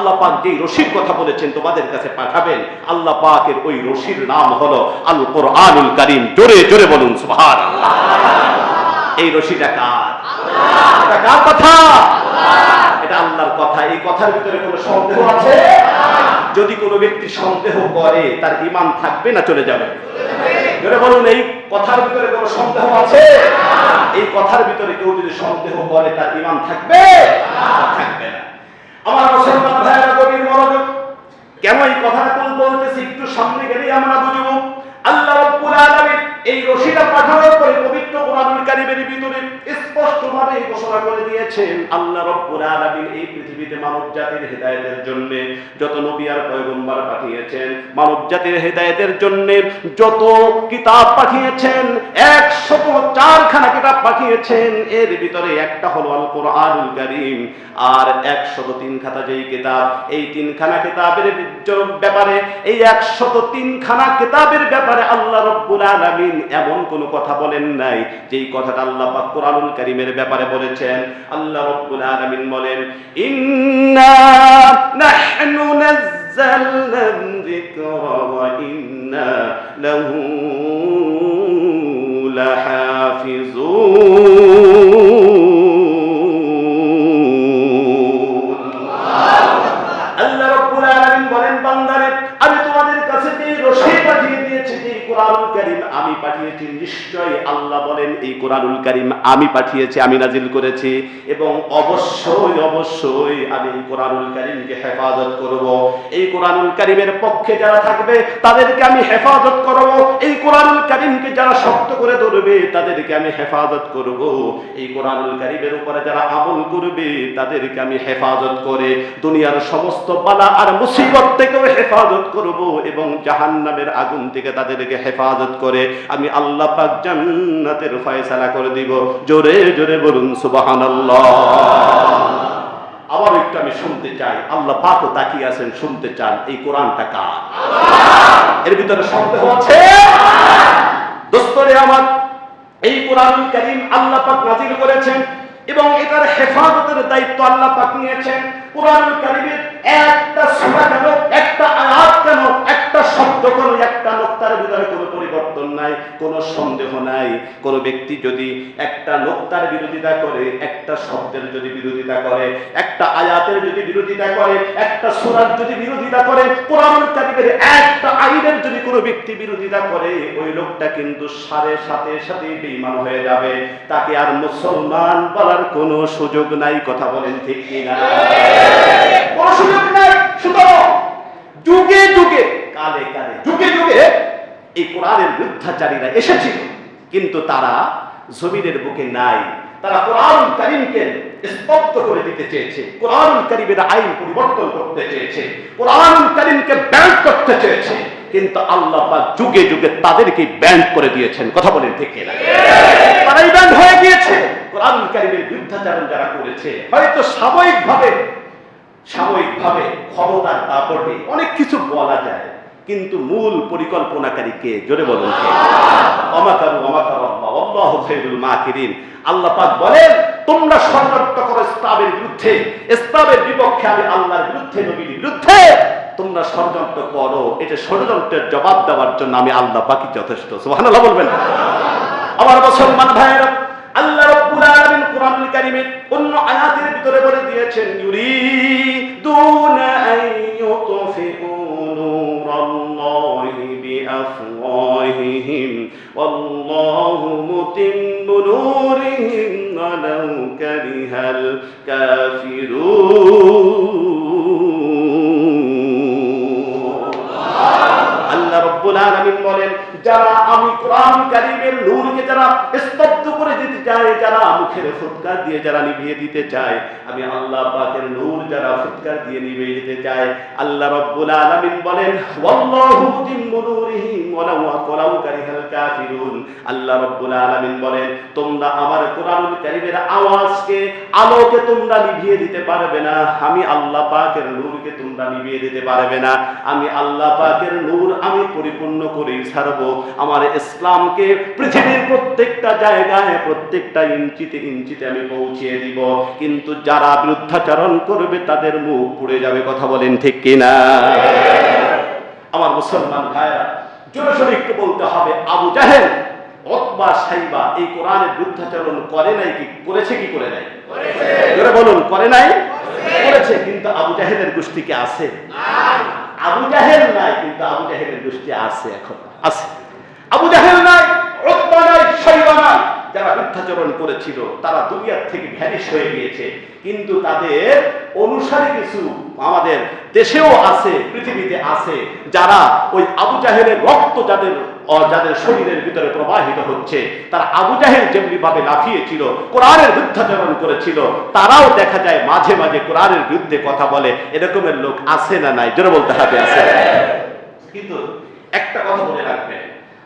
আল্লাহ পাক যেই রশির কথা বলেছেন তোমাদের কাছে পাঠাবেন, আল্লাহ পাকের ওই রশির নাম হলো আল কোরআনুল কারীম। জোরে জোরে বলুন সুবহানাল্লাহ। এই রশিটা কার? এটা কার কথা? এটা আল্লাহর কথা। এই কথার ভিতরে কোনো সন্দেহ আছে? যদি কোনো ব্যক্তি সন্দেহ করে তার ঈমান থাকবে না চলে যাবে? জোরে বলুন, এই কথার ভিতরে কোনো সন্দেহ আছে? এই কথার ভিতরে কেউ যদি সন্দেহ করে তার ঈমান থাকবে? থাকবে না। আমার মুসলমান ভাইরা গভীর মনোযোগ। কেন এই কথাটা বলতেছি একটু সামনে গেলেই আমরা বুঝব। আল্লাহ রাব্বুল আলামিন এই রশিটা পাঠানোর পরে পবিত্র কোরআনুল কারীমের ভিতরে স্পষ্টভাবে ঘোষণা করে দিয়েছেন, আল্লাহ রাব্বুল আলামিন এই পৃথিবীতে মানব জাতির হেদায়েতের জন্য যত নবী আর পয়গম্বর পাঠিয়েছেন, মানব জাতির হেদায়েতের জন্য যত কিতাব পাঠিয়েছেন, 104 খানা কিতাব পাঠিয়েছেন। এর ভিতরে একটা হলো আল কোরআনুল কারীম, আর 103 খানা যেই কিতাব, এই 3 খানা কিতাবের ব্যাপারে, এই 103 খানা কিতাবের ব্যাপারে আল্লাহ রাব্বুল আলামিন এমন কোন কথা বলেন নাই যেই কথাটা আল্লাহ পাক কোরআনুল কারীমের ব্যাপারে বলেছেন। আল্লাহ রাব্বুল আলামিন বলেন, ইন্না নাহনু নাযালনা যিকরা ওয়া ইন্না লাহু লাহাফিজুন। আল্লাহ রাব্বুল আলামিন বলেন, বান্দারে আমি তোমাদের কাছে যে রশি পাঠিয়ে দিয়েছি, যে কোরআনুল কারীম আমি পাঠিয়েছি, নিশ্চয়ই আল্লাহ বলেন এই কোরআনুল কারীম আমি পাঠিয়েছি, আমি নাজিল করেছি, এবং অবশ্যই অবশ্যই আমি এই কোরআনুল কারীমকে হেফাজত করব। এই কোরআনুল কারীমের পক্ষে যারা থাকবে তাদেরকে আমি হেফাজত করব। এই কোরআনুল কারীমকে যারা শক্ত করে ধরবে তাদেরকে আমি হেফাজত করব। এই কোরআনুল কারীমের উপরে যারা আমল করবে তাদেরকে আমি হেফাজত করে দুনিয়ার সমস্ত বালা আর মুসিবত থেকেও হেফাজত করব, এবং জাহান্নামের আগুন থেকে তাদেরকে হেফাজত করে আমি আল্লাহ পাক জান্নাতের ফয়সালা করে দিব। জোরে জোরে বলুন সুবহানাল্লাহ। আবার একটু আমি শুনতে চাই, আল্লাহ পাকও তাকিয়ে আছেন, শুনতে চান এই কোরআনটা কার? এর ভিতরে সন্দেহ আছে? দোস্তরে আমার, এই কোরআনুল কারীম আল্লাহ পাক নাযিল করেছেন এবং এটার হেফাজতের দায়িত্ব আল্লাহ পাক নিয়েছেন। কোরআনুল কারীমের একটা সূরা কেন, একটা আয়াত কেন, একটা শব্দ কেন, একটা নুকতার ভিতরে কোনো পরিবর্তন নাই, কোনো সন্দেহ নাই। কোনো ব্যক্তি যদি একটা নুকতার বিরোধিতা করে, একটা শব্দের যদি বিরোধিতা করে, একটা আয়াতের যদি বিরোধিতা করে, একটা সূরার যদি বিরোধিতা করে, কোরআনুল কারীমের একটা আইনের যদি কোনো ব্যক্তি বিরোধিতা করে, ওই লোকটা কিন্তু সাথে সাথে বেঈমান হয়ে যাবে। তাকে আর মুসলমান বলার কোনো সুযোগ নাই। কথা বলেন ঠিক কিনা? কোনো সুযোগ নাই। সুতরাং যুগে যুগে, কালে কালে, যুগে যুগে এই কোরআনের বিরুদ্ধাচারীরা এসেছিল, কিন্তু তারা জমিনের বুকে নাই। তারা কোরআনুল কারীমকে স্তব্ধ করে দিতে চেয়েছে, কোরআনুল কারীমের আইন পরিবর্তন করতে চেয়েছে, কোরআনুল কারীমকে ব্যান করতে চেয়েছে, কিন্তু আল্লাহ পাক যুগে যুগে তাদেরকে ব্যান করে দিয়েছেন। কথা বলেন ঠিক কিনা? তারাই ব্যান হয়ে গিয়েছে। কোরআনুল কারীমের বিরুদ্ধাচরণ যারা করেছে, হয়তো সাময়িকভাবে ক্ষমতার দাপটে অনেক কিছু বলা যায়, কিন্তু মূল পরিকল্পনাকারী কে? জোরে বলুন কে? ওয়ামাকারু ওয়ামাকারাল্লাহ ওয়াল্লাহু খায়রুল মাকিরিন। আল্লাহ পাক বলেন, তোমরা ষড়যন্ত্র করো ইসলামের বিরুদ্ধে, ইসলামের বিপক্ষে, আমি আল্লাহর বিরুদ্ধে, নবীর বিরুদ্ধে তোমরা ষড়যন্ত্র করো। এটা ষড়যন্ত্রের জবাব দেওয়ার জন্য আমি আল্লাহ পাকই যথেষ্ট। সুবহানাল্লাহ বলবেন। আমার মুসলমান ভাইরা, আল্লাহ রাব্বুল আলামিন কোরআনুল কারীমের অন্য আয়াতের ভিতরে বলে দিয়েছেন, ইউরিদুনা আন ইউতফিউ নূরাল্লাহি বিআফওয়াহিহিম ওয়াল্লাহু মুতিম্মু নূরিহি ওয়ালাউ কারিহাল কাফিরুন। আল্লাহ রাব্বুল আলামিন বলেন, যারা আমি কোরআন কারীমের নূরকে যারা স্তব্ধ করে দিতে চায়, যারা মুখের ফুৎকার দিয়ে যারা নিভিয়ে দিতে চায়, আমি আল্লাহ পাকের নূর যারা ফুৎকার দিয়ে নিভিয়ে দিতে চায়, আল্লাহ রাব্বুল আলামিন বলেন, ওয়াল্লাহু মুতিম্মু নূরিহি ওয়ালাউ কারিহাল কাফিরুন। আল্লাহ রাব্বুল আলামিন বলেন, তোমরা আমার কোরআনুল কারীমের আওয়াজকে, আলোকে তোমরা নিভিয়ে দিতে পারবে না, আমি আল্লাহ পাকের নূরকে তোমরা নিভিয়ে দিতে পারবে না। আমি আল্লাহ পাকের নূর আমি পরিপূর্ণ করেই ছাড়বো। আমার ইসলামকে পৃথিবীর প্রত্যেকটা জায়গায় প্রত্যেকটা ইঞ্চিতে ইঞ্চিতে আমি পৌঁছিয়ে দিব, কিন্তু যারা বিরুদ্ধাচরণ করবে তাদের মুখ পুড়ে যাবে। কথা বলেন ঠিক কিনা? আমার মুসলমান ভাইরা, জোরে সোরে একটু বলতে হবে, আবু জাহেল, উতবা, সাইবা এই কোরআনের বিরুদ্ধাচরণ করে নাই কি করেছে? কি করে নাই? জোরে বলুন, করে নাই? করেছে। কিন্তু আবু জাহেলের গোষ্ঠী কি আছে? আবু জাহেল নাই, কিন্তু আবু জাহেলের গোষ্ঠী আছে, এখন আছে। আবু জাহেল নাই, উতবা নাই, সাইবা নাই, যারা মিথ্যাচরণ করেছিল তারা দুনিয়ার থেকে ভ্যানিশ হয়ে গিয়েছে, কিন্তু তাদের অনুসারী কিছু আমাদের দেশেও আছে, পৃথিবীতে আছে, যারা ওই আবু জাহেলের রক্ত যাদের যাদের শরীরের ভিতরে প্রবাহিত হচ্ছে, তারা আবু জাহেল যেমনি ভাবে লাফিয়েছিল, কোরআনের মিথ্যাচরণ করেছিল, তারাও দেখা যায় মাঝে মাঝে কোরআনের বিরুদ্ধে কথা বলে। এরকমের লোক আছে না নাই? জোরে বলতে হবে, আছে। কিন্তু একটা কথা বলে রাখবেন,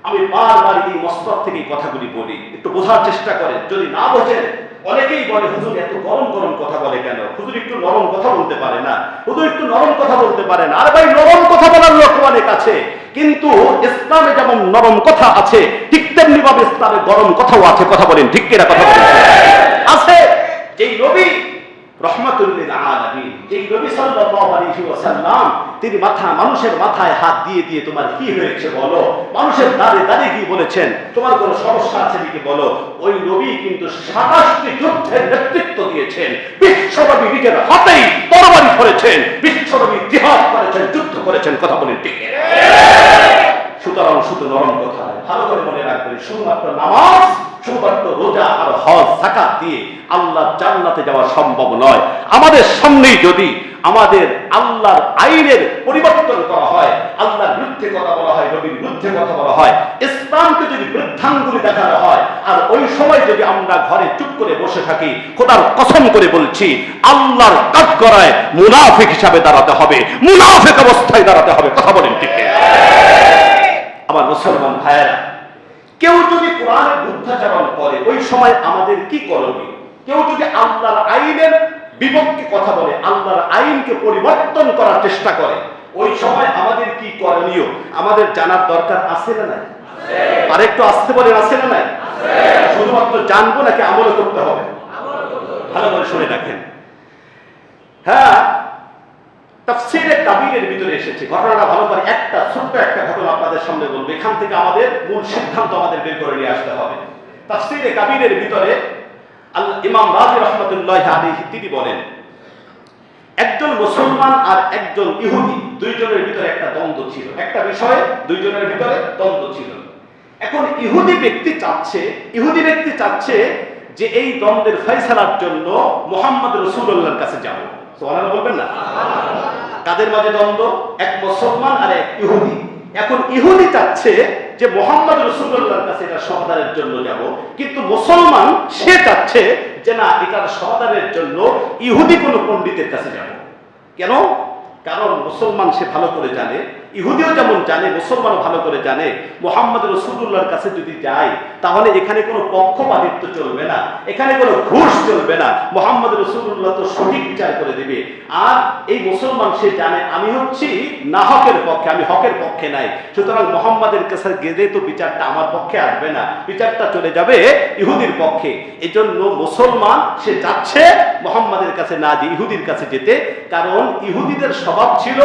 আমি বারবার এই মস্তক থেকে এই কথাগুলি বলি, একটু বোঝার চেষ্টা করেন। যদি না বোঝেন, অনেকেই বলে হুজুর এত গরম গরম কথা বলে কেন? হুজুর একটু নরম কথা বলতে পারে না? হুজুর একটু নরম কথা বলতে পারে না? আর ভাই, নরম কথা বলার লোক অনেক আছে, কিন্তু ইসলামে যেমন নরম কথা আছে, ঠিক তেমনি ভাবে ইসলামে গরম কথাও আছে। কথা বলেন ঠিক কিনা? কথা বলেন আছে। যেই নবী রহমাতুল লিল আলামিন, যেই নবী সাল্লাল্লাহু আলাইহি ওয়াসাল্লাম, তিনি মানুষের মাথায় হাত দিয়ে দিয়ে তোমার কি হয়েছে বলো, মানুষের দাঁড়ে দাঁড়ে গিয়ে বলেছেন তোমার কোনো সমস্যা আছে নাকি বলো। ওই নবী কিন্তু 27টি যুদ্ধের নেতৃত্ব দিয়েছেন, বিশ্বনবী নিজের হাতেই তরবারি ধরেছেন, বিশ্বনবী জিহাদ করেছেন, যুদ্ধ করেছেন। কথা বলেন ঠিক? সুতরাং শুধু নরম কথা ভালো করে মনে রাখবেন, শুধুমাত্র নামাজ, শুধুমাত্র রোজা আর হজ যাকাত দিয়ে আল্লাহ জান্নাতে যাওয়া সম্ভব নয়। আমাদের সামনেই যদি আমাদের আল্লাহর আইনের পরিবর্তন করা হয়, আল্লাহর বিরুদ্ধে কথা বলা হয়, নবীর বিরুদ্ধে কথা বলা হয়, ইসলামকে যদি বৃদ্ধাঙ্গুলি দেখানো হয়, আর ওই সময় যদি আমরা ঘরে চুপ করে বসে থাকি, খোদার কসম করে বলছি, আল্লাহর কাজ করায় মুনাফিক হিসাবে দাঁড়াতে হবে, মুনাফিক অবস্থায় দাঁড়াতে হবে। কথা বলেন ঠিক? আমার মুসলমান ভাইয়েরা, কেউ যদি কোরআনের বিরুদ্ধাচরণ করে, ওই সময় আমাদের কি করণীয়? কেউ যদি আল্লাহর আইনের বিপক্ষে কথা বলে, আল্লাহর আইনকে পরিবর্তন করার চেষ্টা করে, ওই সময় আমাদের কি করণীয় আমাদের জানার দরকার আছে না নাই? আর একটু আসতে বলেন, আছে না নাই? শুধুমাত্র জানবো নাকি আমল করতে হবে? ভালো করে শুনে রাখেন। হ্যাঁ, তাফসীরে কাবীরের ভিতরে এসেছে ঘটনাটা, ভালো করে একটা ছোট্ট একটা ঘটনা আপনাদের সামনে বলবো, এখান থেকে আমাদের মূল সিদ্ধান্ত আমাদের বের করে নিয়ে আসতে হবে। তাফসীরে কাবীরের ভিতরে ইমাম রাজি রাহমাতুল্লাহি আলাইহি তিনি বলেন, একজন মুসলমান আর একজন ইহুদি, দুইজনের ভিতরে একটা দ্বন্দ্ব ছিল, একটা বিষয়ে দুইজনের ভিতরে দ্বন্দ্ব ছিল। এখন ইহুদি ব্যক্তি চাচ্ছে যে এই দ্বন্দ্বের ফয়সালার জন্য মুহাম্মদ রাসূলুল্লাহর কাছে যাব। সুবহানাল্লাহ বলবেন না? কাদের মাঝে দ্বন্দ্ব? এক মুসলমান আর এক ইহুদি। এখন ইহুদি চাচ্ছে যে মুহাম্মদ রাসূলুল্লাহর কাছে এটা সমাধানের জন্য যাব, কিন্তু মুসলমান সে চাচ্ছে যে না, এটার সমাধানের জন্য ইহুদি কোন পণ্ডিতের কাছে যাব। কেন? কারণ মুসলমান সে ভালো করে জানে, ইহুদিও যেমন জানে, মুসলমানও ভালো করে জানে, মুহাম্মদ রাসূলুল্লাহর কাছে যদি যায় তাহলে এখানে কোনো পক্ষপাতিত্ব চলবে না, এখানে কোনো ঘুষ চলবে না, মুহাম্মদ রাসূলুল্লাহ তো সঠিক বিচার করে দিবে। আর এই মুসলমান সে জানে আমি হচ্ছি না হকের পক্ষে, আমি হকের পক্ষে নাই, সুতরাং মুহাম্মাদের কাছে গেলে তো বিচারটা আমার পক্ষে আসবে না, বিচারটা চলে যাবে ইহুদির পক্ষে। এজন্য মুসলমান সে যাচ্ছে মুহাম্মাদের কাছে না দিয়ে ইহুদির কাছে যেতে, কারণ ইহুদিদের স্বভাব ছিল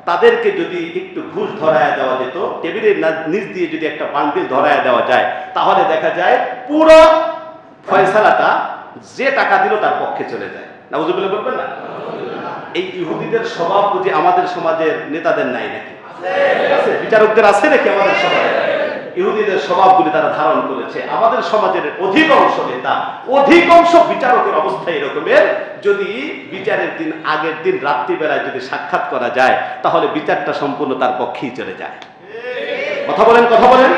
তাদেরকে যদি একটু ঘুষ ধরায় দেওয়া যেত, টেবিলের নিচ দিয়ে যদি একটা বান্ডিল ধরায় দেওয়া যায়, তাহলে দেখা যায় পুরো ফয়সালাটা যে টাকা দিল তার পক্ষে চলে যায়। নাউজুবিল্লাহ বলবেন না? এই ইহুদিদের স্বভাব বুঝি আমাদের সমাজের নেতাদের নাই নাকি? আছে। বিচারকদের আছে নাকি আমাদের সমাজে? ইহুদিদের স্বভাবগুলি তারা ধারণ করেছে। আমাদের সমাজের অধিকাংশ নেতা, অধিকাংশ বিচারকের অবস্থা এরকমের, যদি বিচারের দিন আগের দিন রাত্রিবেলায় যদি সাক্ষাৎ করা যায় তাহলে বিচারটা সম্পূর্ণ তার পক্ষেই চলে যায়। কথা বলেন, কথা বলেন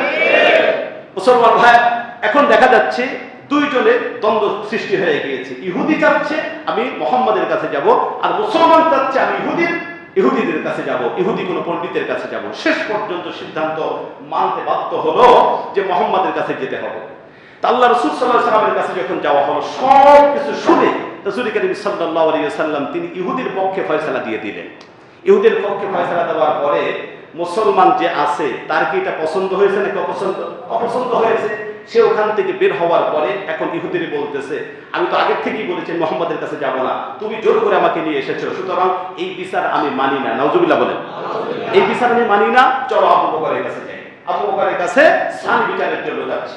মুসলমান ভাই। এখন দেখা যাচ্ছে দুইজনের দ্বন্দ্ব সৃষ্টি হয়ে গিয়েছে। ইহুদি চাচ্ছে আমি মুহাম্মাদের কাছে যাব, আর মুসলমান চাচ্ছে আমি ইহুদিদের কাছে যাব, ইহুদি কোন পণ্ডিতের কাছে যাব। শেষ পর্যন্ত সিদ্ধান্ত মানতে বাধ্য হলো যে মুহাম্মাদের কাছে যেতে হবে। তা আল্লাহ রাসূল সাল্লাল্লাহু আলাইহি ওয়াসাল্লামের কাছে যখন যাওয়া হলো, সব কিছু শুনে রাসূল করিম সাল্লাল্লাহু আলাইহি ওয়াসাল্লাম তিনি ইহুদির পক্ষে ফয়সালা দিয়ে দিলেন। ইহুদির পক্ষে ফয়সালা দেওয়ার পরে মুসলমান যে আছে তার কি এটা পছন্দ হয়েছে নাকি অপছন্দ হয়েছে? সে ওখান থেকে বের হওয়ার পরে এখন ইহুদিরা বলতেছে, আমি তো আগের থেকেই বলেছি মুহাম্মাদের কাছে যাব না, তুমি জোর করে আমাকে নিয়ে এসেছো, সুতরাং এই বিচার আমি মানি না। নাউজুবিল্লাহ বলেন, এই বিচার আমি মানি না, চলো আবু বকরের কাছে যাই। আবু বকরের কাছে সান বিচারের জন্য যাচ্ছে।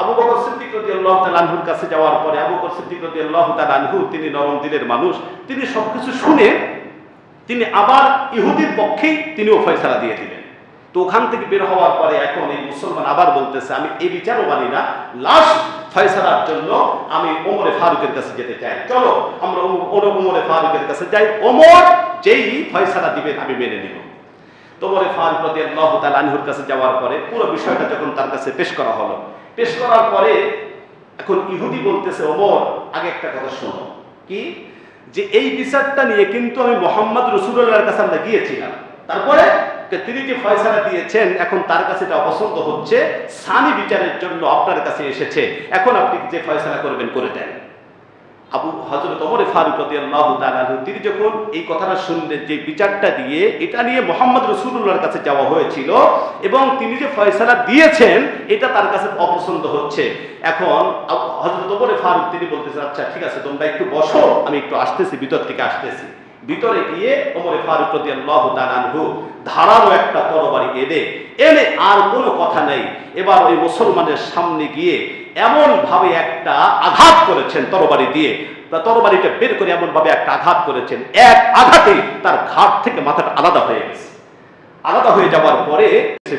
আবু বকর সিদ্দিক রাদিয়াল্লাহু তাআলা আনহুর কাছে যাওয়ার পরে আবু বকর সিদ্দিক রাদিয়াল্লাহু তাআলা আনহু, তিনি নরম দিলের মানুষ, তিনি সবকিছু শুনে তিনি আবার ইহুদির পক্ষেই তিনিও ফয়সালা দিয়ে দিলেন। তো ওখান থেকে বের হওয়ার পরে এখন এই মুসলমান আবার বলতেছে, আমি এই বিচারও মানি না, লাস্ট ফয়সালার জন্য আমি ওমরে ফারুকের কাছে যেতে চাই, চলো আমরা ওমরে ফারুকের কাছে যাই, ওমর যেই ফয়সালা দিবেন আমি মেনে নিব। তো ওমরে ফারুক রাদিয়াল্লাহু তাআলা আনহুর কাছে যাওয়ার পরে পুরো বিষয়টা যখন তার কাছে পেশ করা হলো, পেশ করার পরে এখন ইহুদি বলতেছে, ওমর আগে একটা কথা শোনো, কি যে এই বিচারটা নিয়ে কিন্তু আমি মুহাম্মদ রাসূলুল্লাহর কাছে আমরা গিয়েছিলাম, তারপরে তিনি যে ফয়সালা দিয়েছেন এখন তার কাছে এটা অপছন্দ হচ্ছে, সানি বিচারের জন্য আপনার কাছে এসেছে, এখন আপনি যে ফয়সালা করবেন করে দেন। হযরত ওমর ফারুক রাদিয়াল্লাহু তাআলা তিনি যখন এই কথাটা শুনলেন যে বিচারটা দিয়ে এটা নিয়ে মুহাম্মদ রাসূলুল্লাহর কাছে যাওয়া হয়েছিল এবং তিনি যে ফয়সালা দিয়েছেন এটা তার কাছে অপছন্দ হচ্ছে, এখন হযরত ওমর ফারুক তিনি বলতেছেন, আচ্ছা ঠিক আছে তোমরা একটু বসো, আমি একটু আসতেছি, ভিতর থেকে আসতেছি। ভিতরে গিয়ে ওমর ফারুক রাদিয়াল্লাহু তাআলা আনহু ধারালো একটা তরবারি এনে আর কোনো কথা নেই, এবার ওই মুসলমানের সামনে গিয়ে এমন ভাবে একটা আঘাত করেছেন তরবারি দিয়ে, তরবারিটা বের করে এমন ভাবে একটা আঘাত করেছেন, এক আঘাতে তার ঘাট থেকে মাথাটা আলাদা হয়ে গেছে। আলাদা হয়ে যাওয়ার পরে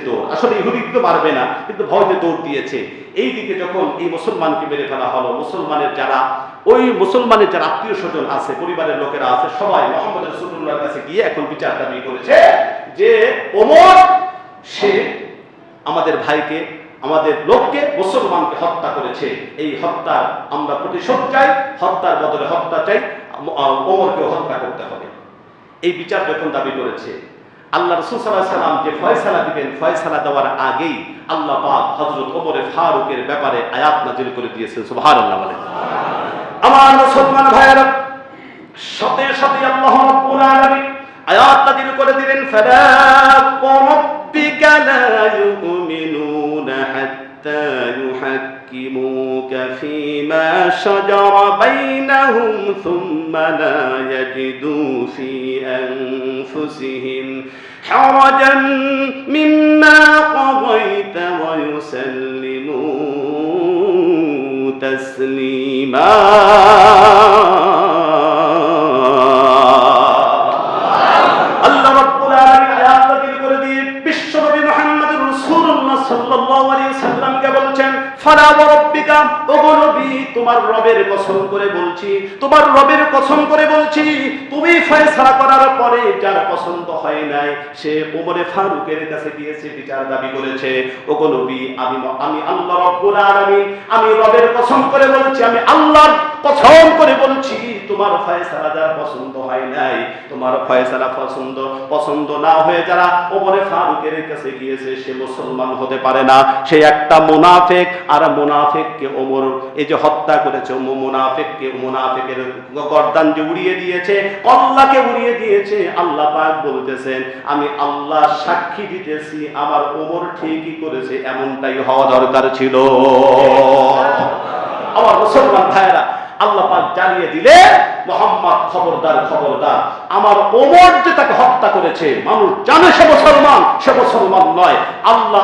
তো আসলে ইহুদি তো পারবে না, কিন্তু ভয়তে দৌড় দিয়েছে। এই দিকে যখন এই মুসলমানকে মেরে ফেলা হলো, মুসলমানের যারা আত্মীয় স্বজন আছে, পরিবারের লোকেরা আছে, সবাই মুহাম্মদ রাসূলুল্লাহর কাছে গিয়ে এখন বিচার দাবি করেছে যে ওমর সে আমাদের ভাইকে, আমাদের লোককে, মুসলমানকে হত্যা করেছে, এই হত্যার আমরা প্রতিশোধ চাই, হত্যার বদলে হত্যা চাই, ওমরকে হত্যা করতে হবে। এই বিচার যখন দাবি করেছে, আল্লাহ রাসূল সাল্লাল্লাহু আলাইহি ওয়াসাল্লাম যে ফয়সালা দিবেন, ফয়সালা দেওয়ার আগেই আল্লাহ পাক হযরত ওমর ফারুকের ব্যাপারে আয়াত নাযিল করে দিয়েছেন। সুবহানাল্লাহ বলেন। আমার মুসলমান ভাইয়েরা, সাথে সাথে আল্লাহ রাব্বুল আলামিন আয়াত নাযিল করে দিলেন, ফালা রাব্বিকা লা ইউমিনুনা হাত্তা ইউহাক্কিমুকা ফীমা শাজারা বাইনাহুম সুম্মা লা ইয়াজিদু ফী আনফুসিহিম হারাজান মিম্মা কাযাইতা ওয়া ইউসাল্লিমু তাসলিমা। আল্লাহ রাব্বুল আলামিন আয়াত নাযিল করে দিয়ে বিশ্বনবী মুহাম্মদুর রাসূলুল্লাহ সাল্লাল্লাহু আলাইহি ওয়াসাল্লামকে বলছেন, ফালা ওয়া রাব্বিকা, ওগো নবী তোমার রবের কসম করে বলছি, তোমার রবের কসম করে বলছি, তুমি ফয়সালা করার পরে যার পছন্দ হয় নাই সে ওমরে ফারুকের কাছে গিয়েছে, বিচার দাবি করেছে। ওগো নবী আমি আল্লাহ রাব্বুল আলামিন, আমি রবের কসম করে বলছি, আমি আল্লাহর কসম করে বলছি, তোমার ফয়সালা যার পছন্দ হয় নাই, তোমার ফয়সালা পছন্দ না হয়ে যারা ওমরে ফারুকের কাছে গিয়েছে সে মুসলমান হতে পারে না, সে একটা মুনাফিক। আর মুনাফিককে ওমর এই যে হত্যা করেছে, মুনাফিকের গর্দান যে উড়িয়ে দিয়েছে, কল্লাকে উড়িয়ে দিয়েছে, আল্লাহ পাক বলতেছেন আমি আল্লাহ সাক্ষী দিতেছি আমার ওমর ঠিকই করেছে, এমনটাই হওয়া দরকার ছিল। আমার মুসলমান ভাইরা, আল্লাহ পাক জানিয়ে দিলে মুহাম্মদ খবরদার, আমার ওমর যে তাকে হত্যা করেছে মানুষ জানে সে মুসলমান নয়। আল্লাহ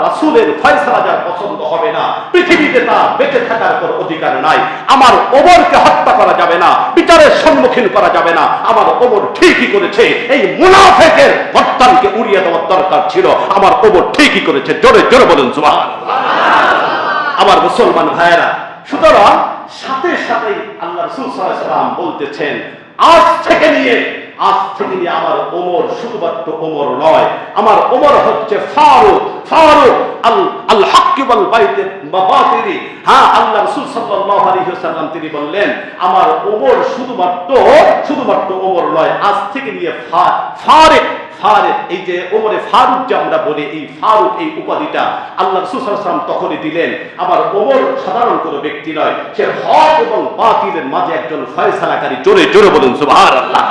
রাসূলের ফয়সালা যার পছন্দ হবে না, পৃথিবীতে তার বেঁচে থাকার কোনো অধিকার নাই। আমার ওমরকে হত্যা করা যাবে না, বিচারের সম্মুখীন করা যাবে না। আমার ওমর ঠিকই করেছে, এই মুনাফিকের গর্দানকে উড়িয়ে দেওয়ার দরকার ছিল, আমার ওমর ঠিকই করেছে। জোরে জোরে বলুন সুবহানাল্লাহ। আমার মুসলমান ভাইয়েরা, সুতরাং সাথে সাথেই আল্লাহ রাসূল সাল্লাল্লাহু আলাইহি ওয়াসাল্লাম বলতেছেন, আজ থেকে নিয়ে আমার ওমর শুধুমাত্র ওমর নয়, আমার ওমর হচ্ছে ফারুক আল হক ওয়াল বাতিল। হ্যাঁ, আল্লাহ রাসূল সাল্লাল্লাহু আলাইহি ওয়াসাল্লাম তিনি বললেন, আমার ওমর শুধুমাত্র ওমর নয়, আজ থেকে নিয়ে ফারুক। এই যে ওমরে ফারুক যে আমরা বলি, এই ফারুক এই উপাধিটা আল্লাহ রাসূল সাল্লাল্লাহু আলাইহি ওয়াসাল্লাম তখনই দিলেন। আমার ওমর সাধারণ কোনো ব্যক্তি নয়, সে হক এবং বাতিলের মাঝে একজন ফয়সালাকারী। জোরে জোরে বলুন সুবহানাল্লাহ।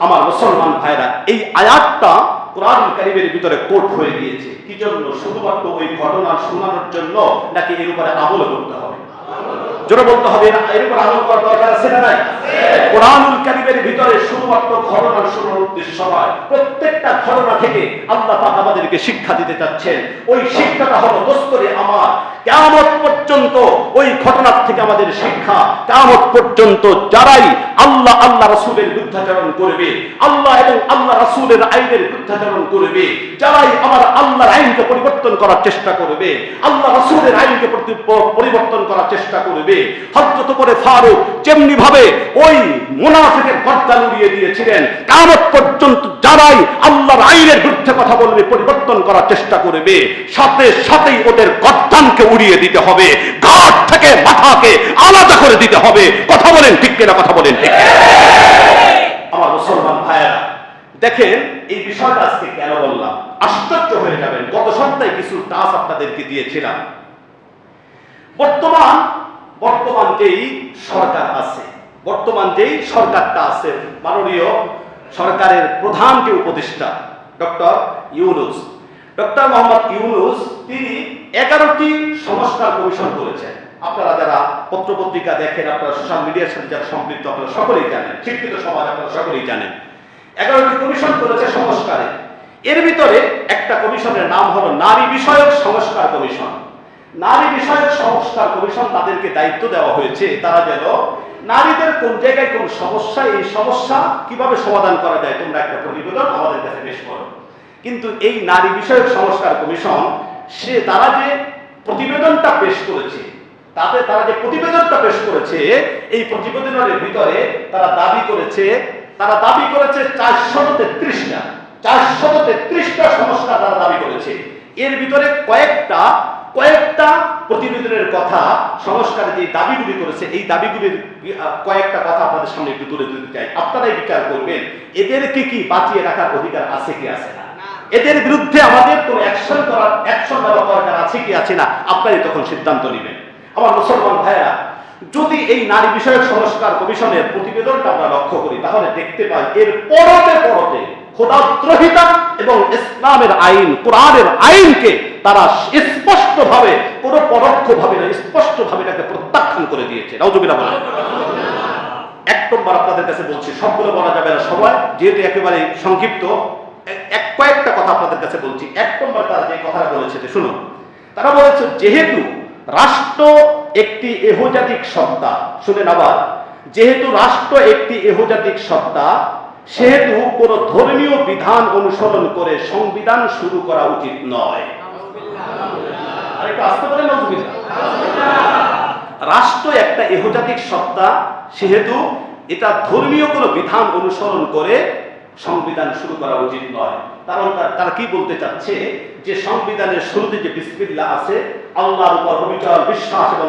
আমার মুসলমান ভাইরা, এই আয়াতটা কোরআনুল কারীমের ভিতরে কোট হয়ে গিয়েছে। কি জন্য? শুধুমাত্র ওই ঘটনা শোনানোর জন্য, নাকি এর উপরে আমল করতে হবে? জোরে বলতে হবে, এর উপর আমল করার দরকার আছে না নাই? কোরআনুল কারীমের ভিতরে শুধুমাত্র ঘটনা শোনানোর উদ্দেশ্য নয়, প্রত্যেকটা ঘটনা থেকে আল্লাহ পাক আমাদেরকে শিক্ষা দিতে চাচ্ছেন। ওই শিক্ষাটা হলো দোস্তরে আমার, কিয়ামত পর্যন্ত ওই ঘটনার থেকে আমাদের শিক্ষা, কিয়ামত পর্যন্ত যারাই আল্লাহ রাসূলের বিরুদ্ধাচরণ করবে, আল্লাহ এবং আল্লাহ রাসূলের আইনের বিরুদ্ধাচরণ করবে, যারাই আমার আল্লাহর আইনকে পরিবর্তন করার চেষ্টা করবে, আল্লাহ রাসূলের আইনকে পরিবর্তন করার চেষ্টা করবে, হযরত ওমর ফারুক যেমনি ভাবে ওই মুনাফিকের গর্দান উড়িয়ে দিয়েছিলেন, কিয়ামত পর্যন্ত যারাই আল্লাহর আইনের বিরুদ্ধে কথা বলবে, পরিবর্তন করার চেষ্টা করবে, সাথে সাথেই ওদের গর্দানকে উড়িয়ে দিতে হবে, ঘাট থেকে মাথাকে আলাদা করে দিতে হবে। কথা বলেন ঠিক কিনা? কথা বলেন ঠিক কিনা? আমার মুসলমান ভাইয়েরা, দেখেন এই বিষয়টা আজকে কেন বললাম, আশ্চর্য হয়ে যাবেন। গত সপ্তাহে কিছু টাস আপনাদেরকে দিয়েছিলাম। বর্তমান যেই সরকার আছে, বর্তমান যেই সরকারটা আছে, মাননীয় সরকারের প্রধান যে উপদেষ্টা ডক্টর ইউনূস, ডক্টর মোহাম্মদ ইউনূস, তিনি 11টি সংস্কার কমিশন করেছেন। আপনারা যারা পত্রপত্রিকা দেখেন, আপনারা সোশ্যাল মিডিয়ার সাথে যারা সম্পৃক্ত, আপনারা সকলেই জানেন, শিক্ষিত সমাজ আপনারা সকলেই জানেন, 11টি কমিশন করেছে সংস্কারে। এর ভিতরে একটা কমিশনের নাম হলো নারী বিষয়ক সংস্কার কমিশন। নারী বিষয়ক সংস্কার কমিশন, তাদেরকে দায়িত্ব দেওয়া হয়েছে তারা যেন নারীদের কোন জায়গায় কোন সমস্যা, এই সমস্যা কিভাবে সমাধান করা যায়, তোমরা একটা প্রতিবেদন আমাদের কাছে পেশ করো। কিন্তু এই নারী বিষয়ক সংস্কার কমিশন তারা যে প্রতিবেদনটা পেশ করেছে, তারা যে প্রতিবেদনটা পেশ করেছে, এই প্রতিবেদনের ভিতরে তারা দাবি করেছে 433টা সংস্কার তারা দাবি করেছে। এর ভিতরে কয়েকটা প্রতিবেদনের কথা, সংস্কারের যে দাবিগুলি করেছে, এই দাবিগুলির কয়েকটা কথা আপনাদের সামনে একটু তুলে ধরতে চাই। আপনারাই বিচার করবেন এদেরকে কি বাঁচিয়ে রাখার অধিকার আছে কি আছে না, এদের বিরুদ্ধে আমাদের কোন অ্যাকশন নেওয়ার দরকার আছে কি আছে না, আপনারাই তখন সিদ্ধান্ত নেবেন। আমার মুসলমান ভাইরা, যদি এই নারী বিষয়ক সংস্কার কমিশনের প্রতিবেদনটা আমরা লক্ষ্য করি, তাহলে দেখতে পাই এর পরতে খোদাদ্রোহিতা এবং ইসলামের আইন, কোরআনের আইনকে তারা স্পষ্টভাবে, কোনো পরোক্ষভাবে না, স্পষ্টভাবে এটাকে প্রত্যাখ্যান করে দিয়েছে। নাউজুবিল্লাহ বলেন। এক নম্বর আপনাদের কাছে বলছি, সবগুলো বলা যাবে না সময়, যেহেতু একেবারে সংক্ষিপ্ত, কয়েকটা কথা আপনাদের কাছে বলছি। এক নম্বর তারা যে কথা বলেছে, শুনুন। তারা বলেছে, যেহেতু রাষ্ট্র একটি এহজাতিক সত্তা, শুনেন আবার, যেহেতু রাষ্ট্র একটি এহজাতিক সত্তা, সেহেতু কোন ধর্মীয় বিধান অনুসরণ করে সংবিধান শুরু করা উচিত নয়। আরেকটু আসতে পারেন। রাষ্ট্র একটা এহজাতিক সত্তা, সেহেতু এটা ধর্মীয় কোন বিধান অনুসরণ করে সংবিধান শুরু করা উচিত নয়। কারণ তারা কি বলতে চাচ্ছে, যে সংবিধানের শুরুতে যে বিসমিল্লাহ আছে, আল্লাহর উপর অবিচল বিশ্বাস এবং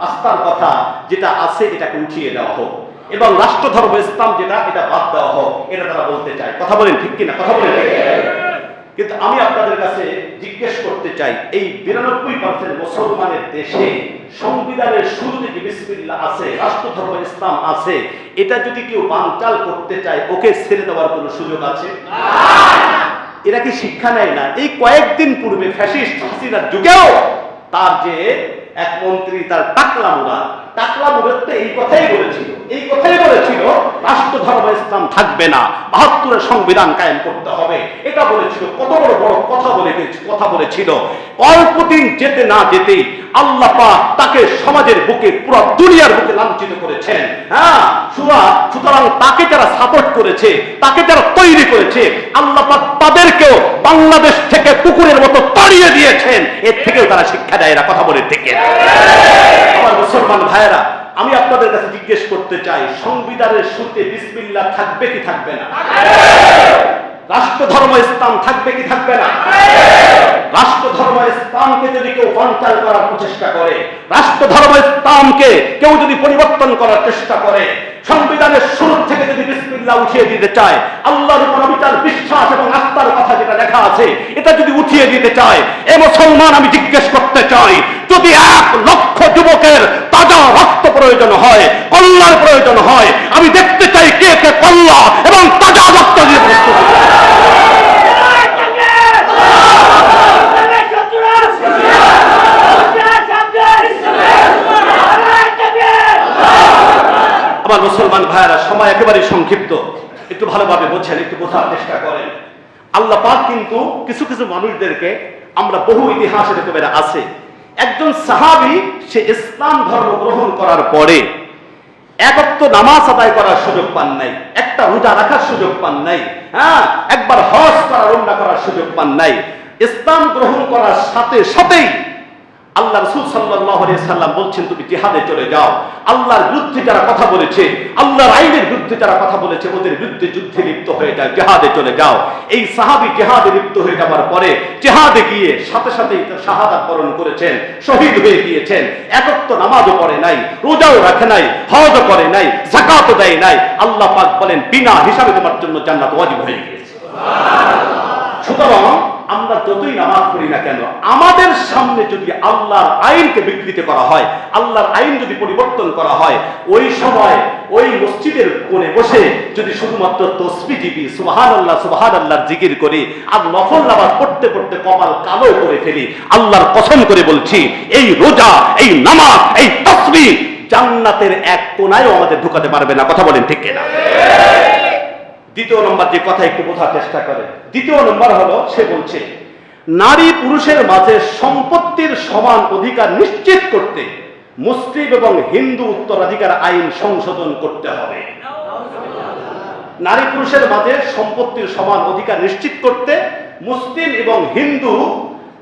আস্থার কথা যেটা আছে, এটাকে উঠিয়ে দেওয়া হোক, এবং রাষ্ট্র ধর্ম ইসলাম যেটা, এটা বাদ দেওয়া হোক, এটা তারা বলতে চায়। কথা বলেন ঠিক কিনা? কথা বলেন ঠিক কিনা? কিন্তু আমি আপনাদের কাছে জিজ্ঞেস করতে চাই, এই 92% মুসলমানের দেশে সংবিধানের শুরুতে যে বিসমিল্লাহ আছে, রাষ্ট্র ধর্ম ইসলাম আছে, এটা যদি কেউ বানচাল করতে চায়, ওকে ছেড়ে দেওয়ার কোনো সুযোগ আছে? এরা কি শিক্ষা নেয় না? এই কয়েকদিন পূর্বে ফ্যাসিস্ট হাসিনার যুগেও তার যে এক মন্ত্রী, তার টাকলা মুরাদ এই কথাই বলেছিল, রাষ্ট্র ধর্ম ইসলাম থাকবে না, 72-এর সংবিধান কায়েম করতে হবে, এটা বলেছিল। কত বড় বড় কথা বলেছিল। অল্প দিন যেতে না যেতেই আল্লাহ পাক তাকে সমাজের বুকে, পুরো দুনিয়ার বুকে লাঞ্ছিত করেছেন। হ্যাঁ, সুতরাং তাকে যারা সাপোর্ট করেছে, তাকে যারা তৈরি করেছে, আল্লাহ পাক তাদেরকেও বাংলাদেশ থেকে কুকুরের মতো তাড়িয়ে দিয়েছেন। এর থেকেও তারা শিক্ষা দেয় না। কথা বলে থেকে আমার মুসলমান ভাইয়েরা, আমি আপনাদের কাছে জিজ্ঞেস করতে চাই, সংবিধানের শুরুতে বিসমিল্লাহ থাকবে কি থাকবে না? রাষ্ট্র ধর্ম ইসলাম থাকবে কি থাকবে না? রাষ্ট্র ধর্ম ইসলামকে যদি কেউ বানচাল করার প্রচেষ্টা করে, রাষ্ট্র ধর্ম ইসলামকে কেউ যদি পরিবর্তন করার চেষ্টা করে, সংবিধানের শুরু থেকে যদি বিসমিল্লাহ উঠিয়ে দিতে চায়, আল্লাহর উপর অবিচল বিশ্বাস এবং আস্থার কথা যেটা লেখা আছে, এটা যদি উঠিয়ে দিতে চায়, এ মুসলমান, আমি জিজ্ঞেস করতে চাই, যদি 1 লক্ষ যুবকের তাজা রক্ত প্রয়োজন হয়, কল্যাণ প্রয়োজন হয়, আমি দেখতে চাই কে কে কল্যাণ এবং তাজা রক্ত দিয়ে প্রস্তুত। সংক্ষিপ্ত, একটু ভালোভাবে বোঝেন, একটু বোঝার চেষ্টা করেন। আল্লাহ পাক কিন্তু কিছু কিছু মানুষদেরকে, আমরা বহু ইতিহাসে দেখবে আছে, একজন সাহাবী সে ইসলাম ধর্ম গ্রহণ করার পরে এক ওয়াক্ত নামাজ আদায় করার সুযোগ পান নাই, একটা রোজা রাখার সুযোগ পান নাই, হ্যাঁ, একবার হজ করার উমরা করার সুযোগ পান নাই। ইসলাম গ্রহণ করার সাথে সাথেই আল্লাহ রাসূল সাল্লাল্লাহু আলাইহি সাল্লাম বলছেন তুমি জিহাদে চলে যাও। আল্লাহর বিরুদ্ধে যারা কথা বলেছে, আল্লাহর আইনের বিরুদ্ধে যারা কথা বলেছে, ওদের বিরুদ্ধে যুদ্ধে লিপ্ত হয়ে যায়, জিহাদে চলে যাও। এই সাহাবী জিহাদে লিপ্ত হয়ে যাওয়ার পরে জিহাদে গিয়ে সাথে সাথেই শাহাদাত বরণ করেছেন, শহীদ হয়ে গিয়েছেন। এক ওয়াক্ত নামাজও পড়ে নাই, রোজাও রাখে নাই, হজও করে নাই, যাকাতও দেয় নাই। আল্লাহ পাক বলেন বিনা হিসাবে তোমার জন্য জান্নাত ওয়াজিব হয়ে গিয়েছে। সুতরাং আমরা যতই নামাজ পড়ি না কেন, আমাদের সামনে যদি আল্লাহর আইনকে বিকৃত করা হয়, আল্লাহর আইন যদি পরিবর্তন করা হয়, ওই সময় ওই মসজিদের কোণে বসে যদি শুধুমাত্র তসবিহ টিপি, সুবহানাল্লাহ সুবহানাল্লাহর জিকির করি আর নফল নামাজ পড়তে পড়তে কপাল কালো করে ফেলি, আল্লাহর কসম করে বলছি এই রোজা, এই নামাজ, এই তসবিহ জান্নাতের এক কোণায়ও আমাদের ঢুকাতে পারবে না। কথা বলেন ঠিক কিনা? দ্বিতীয় নম্বর যে কথা একটু বোঝার চেষ্টা করে, দ্বিতীয় নম্বর হলো সে বলছে নারী পুরুষের মাঝে সম্পত্তির সমান অধিকার নিশ্চিত করতে মুসলিম এবং হিন্দু উত্তরাধিকার আইন সংশোধন করতে হবে। নারী পুরুষের মাঝে সম্পত্তির সমান অধিকার নিশ্চিত করতে মুসলিম এবং হিন্দু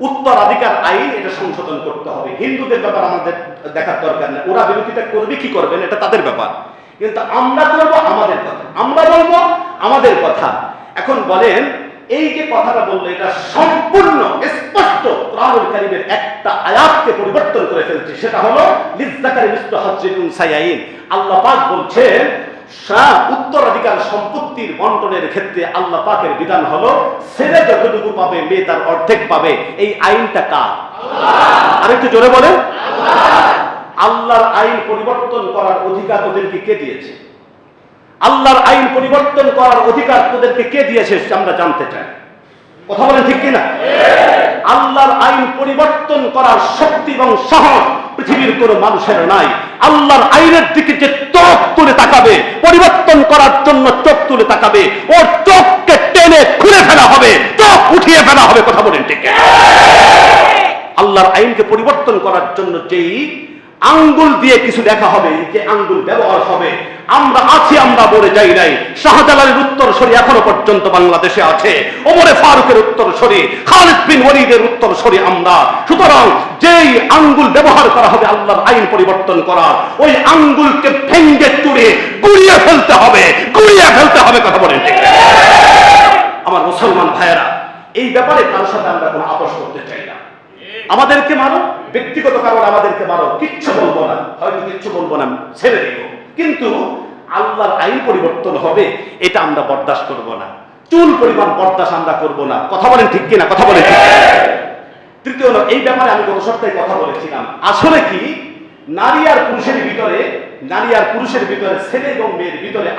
উত্তরাধিকার আইন এটা সংশোধন করতে হবে। হিন্দুদের ব্যাপার আমাদের দেখার দরকার নেই, ওরা বিরোধিতা করবে কি করবেন এটা তাদের ব্যাপার, কিন্তু আমরা করবো আমাদের কথা, আমরা বলবো আমাদের কথা। এখন বলেন এই যে কথাটা বললো এটা সম্পূর্ণ স্পষ্ট কোরআনুল কারীমের একটা আয়াতকে পরিবর্তন করে ফেলছে, সেটা হলো লিযযাকারি মিসলু হাজ্জিল উনসায়াইন। আল্লাহ পাক বলছেন উত্তরাধিকার সম্পত্তির বন্টনের ক্ষেত্রে আল্লাহ পাকের বিধান হলো ছেলে যতটুকু পাবে মেয়ে তার অর্ধেক পাবে। এই আইনটা কার? আল্লাহ। আরেকটু জোরে বলেন আল্লাহ। আল্লাহর আইন পরিবর্তন করার অধিকার ওদেরকে কে দিয়েছে? আল্লাহর আইন পরিবর্তন করার অধিকার ওদেরকে কে দিয়েছে আমরা জানতে চাই। কথা বলেন ঠিক কিনা? আল্লাহর আইন পরিবর্তন করার শক্তি এবং সাহস পৃথিবীর কোনো মানুষের নাই। আল্লাহর আইনের দিকে যে চোখ তুলে তাকাবে, পরিবর্তন করার জন্য চোখ তুলে তাকাবে, ওর চোখকে টেনে খুলে ফেলা হবে, চোখ উঠিয়ে ফেলা হবে। কথা বলেন ঠিক কিনা? আল্লাহর আইনকে পরিবর্তন করার জন্য যেই আঙ্গুল দিয়ে কিছু লেখা হবে, যে আঙ্গুল ব্যবহার হবে, আমরা আছি, আমরা বলে যাই নাই। শাহজালালের উত্তরসূরি এখনো পর্যন্ত বাংলাদেশে আছে, ওমরে ফারুকের উত্তরসূরি, খালিদ বিন ওয়ালিদের উত্তরসূরি আমরা। সুতরাং যেই আঙ্গুল ব্যবহার করা হবে আল্লাহর আইন পরিবর্তন করার, ওই আঙ্গুলকে ভেঙ্গে চুরে গুড়িয়ে ফেলতে হবে, গুড়িয়ে ফেলতে হবে। কথা বলেন ঠিক? আমার মুসলমান ভাইয়েরা, এই ব্যাপারে কারোর সাথে আমরা কোনো আপোষ করতে চাই না। আমাদেরকে মারো, ব্যক্তিগত কারণ আমাদেরকে মারো, কিচ্ছু বলবো না, হয়তো কিচ্ছু বলবো না, ছেড়ে দিব, কিন্তু আল্লাহর আইন পরিবর্তন হবে এটা আমরা বরদাস্ত করব না, চুল পরিমাণ বরদাস্ত আমরা করব না। কথা বলেন ঠিক কিনা? কথা বলেন ঠিক? তৃতীয় হলো, এই ব্যাপারে আমি গত সপ্তাহে কথা বলেছিলাম, আসলে কি নারী আর পুরুষের ভিতরে, ছেলে এবং মেয়ের ভিতরে